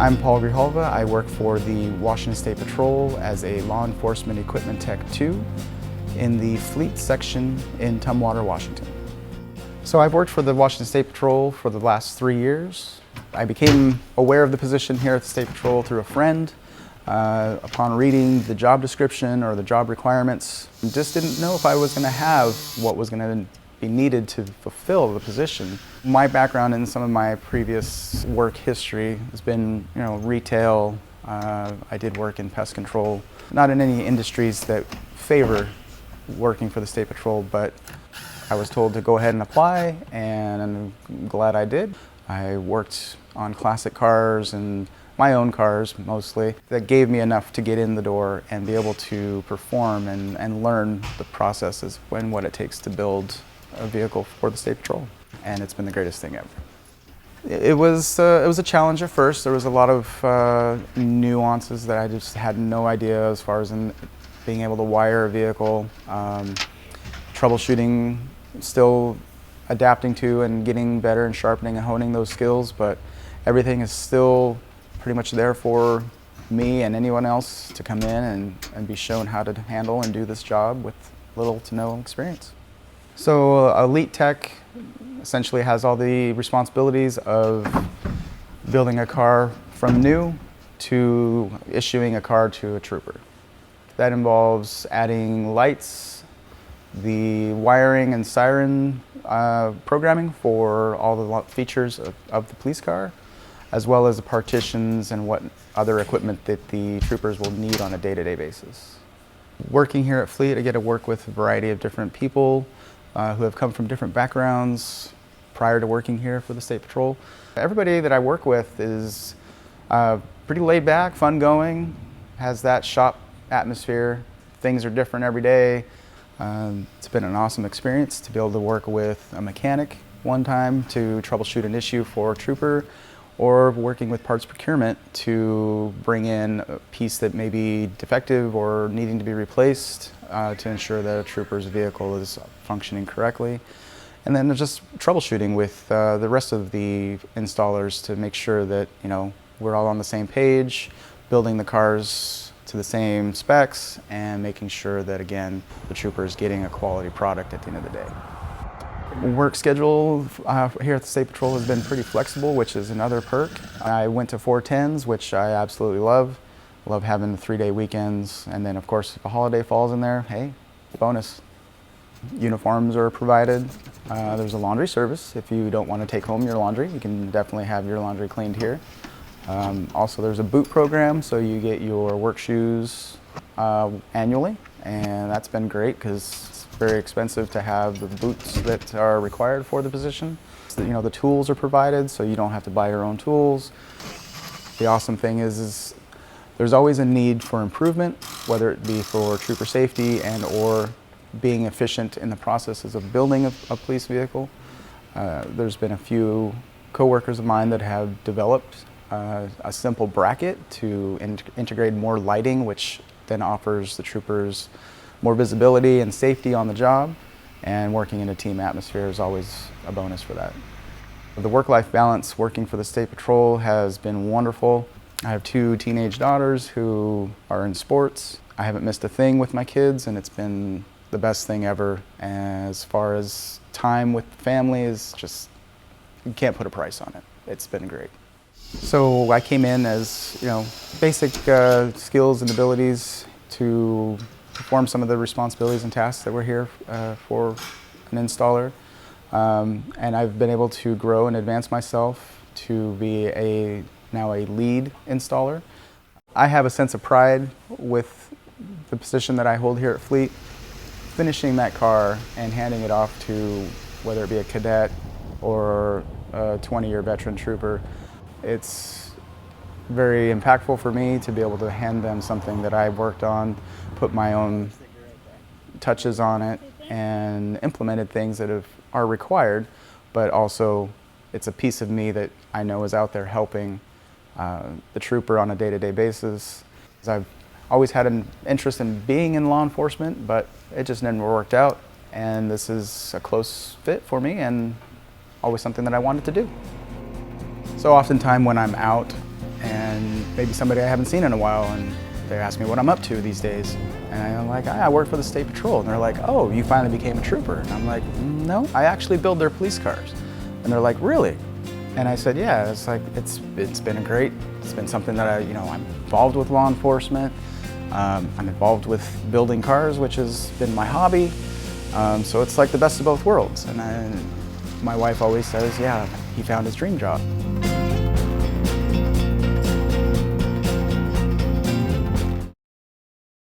I'm Paul Grijalva. I work for the Washington State Patrol as a Law Enforcement Equipment Tech 2 in the Fleet section in Tumwater, Washington. So I've worked for the Washington State Patrol for the last 3 years. I became aware of the position here at the State Patrol through a friend. Upon reading the job description or the job requirements, just didn't know if I was going to have what was going to be needed to fulfill the position. My background in some of my previous work history has been, retail. I did work in pest control, not in any industries that favor working for the State Patrol, but I was told to go ahead and apply, and I'm glad I did. I worked on classic cars and my own cars mostly. That gave me enough to get in the door and be able to perform and learn the processes and what it takes to build a vehicle for the State Patrol. And it's been the greatest thing ever. It was a challenge at first. There was a lot of nuances that I just had no idea as far as in being able to wire a vehicle, troubleshooting, still adapting to and getting better and sharpening and honing those skills, but everything is still pretty much there for me and anyone else to come in and be shown how to handle and do this job with little to no experience. So Elite Tech essentially has all the responsibilities of building a car from new to issuing a car to a trooper. That involves adding lights, the wiring and siren programming for all the features of the police car, as well as the partitions and what other equipment that the troopers will need on a day-to-day basis. Working here at Fleet, I get to work with a variety of different people who have come from different backgrounds prior to working here for the State Patrol. Everybody that I work with is pretty laid back, fun going, has that shop atmosphere. Things are different every day. It's been an awesome experience to be able to work with a mechanic one time to troubleshoot an issue for a trooper, or working with parts procurement to bring in a piece that may be defective or needing to be replaced to ensure that a trooper's vehicle is functioning correctly. And then just troubleshooting with the rest of the installers to make sure that we're all on the same page, building the cars to the same specs, and making sure that, again, the trooper is getting a quality product at the end of the day. Work schedule here at the State Patrol has been pretty flexible, which is another perk. I went to 410s, which I absolutely love. Love having the 3-day weekends, and then of course if a holiday falls in there, hey, bonus. Uniforms are provided. There's a laundry service. If you don't want to take home your laundry, you can definitely have your laundry cleaned here. Also there's a boot program, so you get your work shoes annually, and that's been great because very expensive to have the boots that are required for the position. The tools are provided, so you don't have to buy your own tools. The awesome thing is there's always a need for improvement, whether it be for trooper safety and or being efficient in the processes of building a police vehicle. There's been a few coworkers of mine that have developed a simple bracket to integrate more lighting, which then offers the troopers more visibility and safety on the job, and working in a team atmosphere is always a bonus for that. The work-life balance working for the State Patrol has been wonderful. I have 2 teenage daughters who are in sports. I haven't missed a thing with my kids, and it's been the best thing ever. As far as time with the family is just, you can't put a price on it. It's been great. So I came in as, basic skills and abilities to perform some of the responsibilities and tasks that were here for an installer. And I've been able to grow and advance myself to be now a lead installer. I have a sense of pride with the position that I hold here at Fleet. Finishing that car and handing it off to whether it be a cadet or a 20-year veteran trooper, it's very impactful for me to be able to hand them something that I've worked on, put my own touches on it, and implemented things that are required, but also it's a piece of me that I know is out there helping the trooper on a day-to-day basis. I've always had an interest in being in law enforcement, but it just never worked out, and this is a close fit for me and always something that I wanted to do. So oftentimes when I'm out and and maybe somebody I haven't seen in a while, and they ask me what I'm up to these days. And I'm like, I work for the State Patrol. And they're like, oh, you finally became a trooper. And I'm like, no, I actually build their police cars. And they're like, really? And I said, yeah. It's like, it's been something that I'm involved with law enforcement. I'm involved with building cars, which has been my hobby. So it's like the best of both worlds. And my wife always says, yeah, he found his dream job.